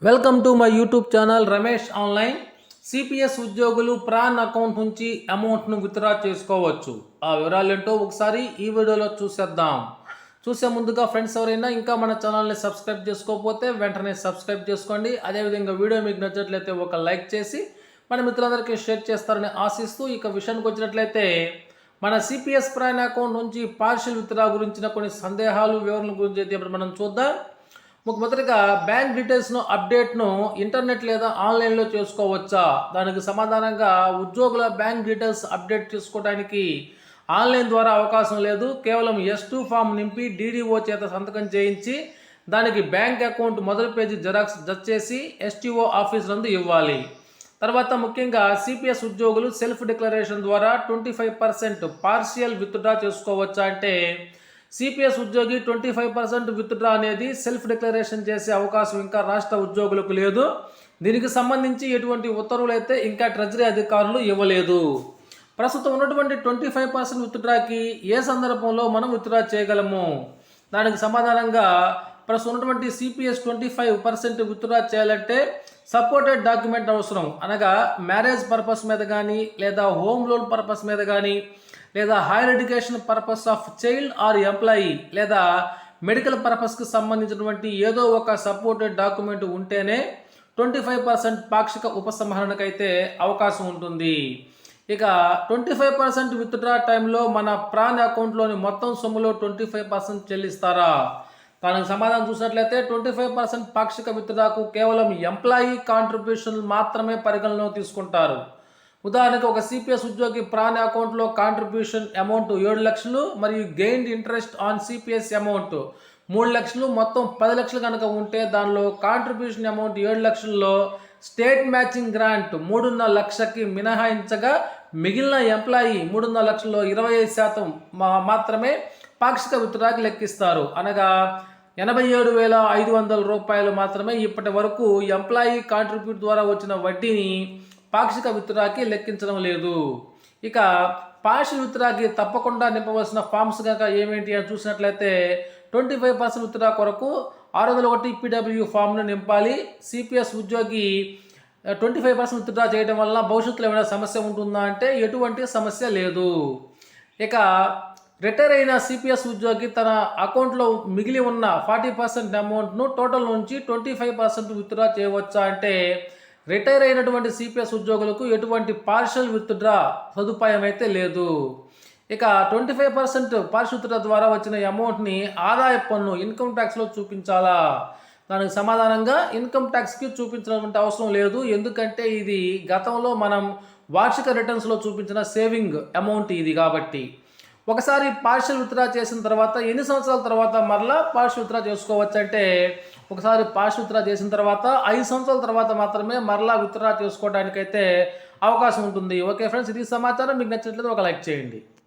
Welcome to my YouTube channel Ramesh online. CPS ఉద్యోగులు PRAN account నుంచి అమౌంట్ను withdraw చేసుకోవచ్చు. ఆ వివరాలు ఏంటో ఒకసారి ఈ వీడియోలో చూసేద్దాం. చూసే ముందుగా ఫ్రెండ్స్ ఎవరైనా ఇంకా మన ఛానల్ని సబ్స్క్రైబ్ చేసుకోకపోతే వెంటనే సబ్స్క్రైబ్ చేసుకోండి. అదేవిధంగా వీడియో మీకు నచ్చినట్లయితే ఒక లైక్ చేసి మన మిత్రులందరికీ షేర్ చేస్తారని ఆశిస్తూ ఇక విషయానికి వచ్చినట్లయితే మన సిపిఎస్ ప్రాన్ అకౌంట్ నుంచి పార్షియల్ విత్డ్రా గురించిన కొన్ని సందేహాలు వివరణ గురించి అయితే ఇప్పుడు మనం చూద్దాం. మొదటిగా బ్యాంక్ డీటెయిల్స్ను అప్డేట్ను ఇంటర్నెట్ లేదా ఆన్లైన్లో చేసుకోవచ్చా? దానికి సమాధానంగా ఉద్యోగుల బ్యాంక్ డీటెయిల్స్ అప్డేట్ చేసుకోవడానికి ఆన్లైన్ ద్వారా అవకాశం లేదు. కేవలం S2 ఫామ్ నింపి DDO చేత సంతకం చేయించి దానికి బ్యాంక్ అకౌంట్ మొదటి పేజీ జెరాక్స్ జత చేసి STO ఆఫీస్ నందు ఇవ్వాలి. తర్వాత ముఖ్యంగా సిపిఎస్ ఉద్యోగులు సెల్ఫ్ డిక్లరేషన్ ద్వారా 25% పార్షియల్ విత్డ్రా చేసుకోవచ్చా అంటే సిపిఎస్ ఉద్యోగి 25% విత్డ్రా అనేది సెల్ఫ్ డిక్లరేషన్ చేసే అవకాశం ఇంకా రాష్ట్ర ఉద్యోగులకు లేదు. దీనికి సంబంధించి ఎటువంటి ఉత్తర్వులు అయితే ఇంకా ట్రెజరీ అధికారులు ఇవ్వలేదు. ప్రస్తుతం ఉన్నటువంటి 25% విత్డ్రాకి ఏ సందర్భంలో మనం విత్డ్రా చేయగలము? దానికి సమాధానంగా ప్రస్తుతం ఉన్నటువంటి సిపిఎస్ 25% విత్డ్రా చేయాలంటే సపోర్టెడ్ డాక్యుమెంట్ అవసరం. అనగా మ్యారేజ్ పర్పస్ మీద కానీ లేదా హోమ్ లోన్ పర్పస్ మీద కానీ లేదా higher education purpose of child or employee లేదా మెడికల్ పర్పస్కి సంబంధించినటువంటి ఏదో ఒక సపోర్టెడ్ డాక్యుమెంట్ ఉంటేనే 25% పాక్షిక ఉపసంహరణకైతే అవకాశం ఉంటుంది. ఇక 25% విత్డ్రా టైంలో మన ప్రాన్ అకౌంట్లోని మొత్తం సొమ్ములో 25% చెల్లిస్తారా? దానికి సమాధానం చూసినట్లయితే 25% పాక్షిక విత్డ్రాకు కేవలం ఎంప్లాయీ కాంట్రిబ్యూషన్ మాత్రమే పరిగణలో తీసుకుంటారు. ఉదాహరణకు ఒక సిపిఎస్ ఉద్యోగి ప్రాన్ అకౌంట్లో కాంట్రిబ్యూషన్ అమౌంట్ 7 లక్షలు మరియు gained interest on CPS amount 3 లక్షలు, మొత్తం 10 లక్షలు కనుక ఉంటే దానిలో కాంట్రిబ్యూషన్ అమౌంట్ 7 లక్షల్లో స్టేట్ మ్యాచింగ్ గ్రాంట్ 3.5 లక్షకి మినహాయించగా మిగిలిన ఎంప్లాయీ 3.5 లక్షల్లో 25% మాత్రమే పాక్షిక విత్డ్రాకి లెక్కిస్తారు. అనగా 87,500 రూపాయలు మాత్రమే ఇప్పటి వరకు ఎంప్లాయీ కాంట్రిబ్యూట్ ద్వారా వచ్చిన వడ్డీని పాక్షిక విత్డ్రాకి లెక్కించడం లేదు. ఇక పార్షియల్ విత్డ్రాకి తప్పకుండా నింపవలసిన ఫామ్స్ కనుక ఏమేంటి అని చూసినట్లయితే 25% విత్డ్రా కొరకు 601 PW ఫామ్ను నింపాలి. సిపిఎస్ ఉద్యోగి 25% విత్డ్రా చేయడం వల్ల భవిష్యత్తులో ఏమైనా సమస్య ఉంటుందా అంటే ఎటువంటి సమస్య లేదు. ఇక రిటైర్ అయిన సిపిఎస్ ఉద్యోగి తన అకౌంట్లో మిగిలి ఉన్న 40% అమౌంట్ను టోటల్ నుంచి 25% విత్డ్రా చేయవచ్చా అంటే రిటైర్ అయినటువంటి సిపిఎస్ ఉద్యోగులకు ఎటువంటి పార్షియల్ విత్డ్రా సదుపాయం అయితే లేదు. ఇక 25% పార్షియల్ విత్డ్రా ద్వారా వచ్చిన అమౌంట్ని ఆదాయ పన్ను ఇన్కమ్ ట్యాక్స్లో చూపించాలా? దానికి సమాధానంగా ఇన్కమ్ ట్యాక్స్కి చూపించినటువంటి అవసరం లేదు. ఎందుకంటే ఇది గతంలో మనం వార్షిక రిటర్న్స్లో చూపించిన సేవింగ్ అమౌంట్ ఇది కాబట్టి. ఒకసారి పార్షియల్ విత్డ్రా చేసిన తర్వాత ఎన్ని సంవత్సరాల తర్వాత మరలా పార్షియల్ విత్డ్రా చేసుకోవచ్చు అంటే ఒకసారి పార్షియల్ విత్డ్రా చేసిన తర్వాత 5 సంవత్సరాల తర్వాత మాత్రమే మరలా విత్డ్రా చేసుకోవడానికైతే అవకాశం ఉంటుంది. ఓకే ఫ్రెండ్స్, ఇది సమాచారం మీకు నచ్చినట్లయితే ఒక లైక్ చేయండి.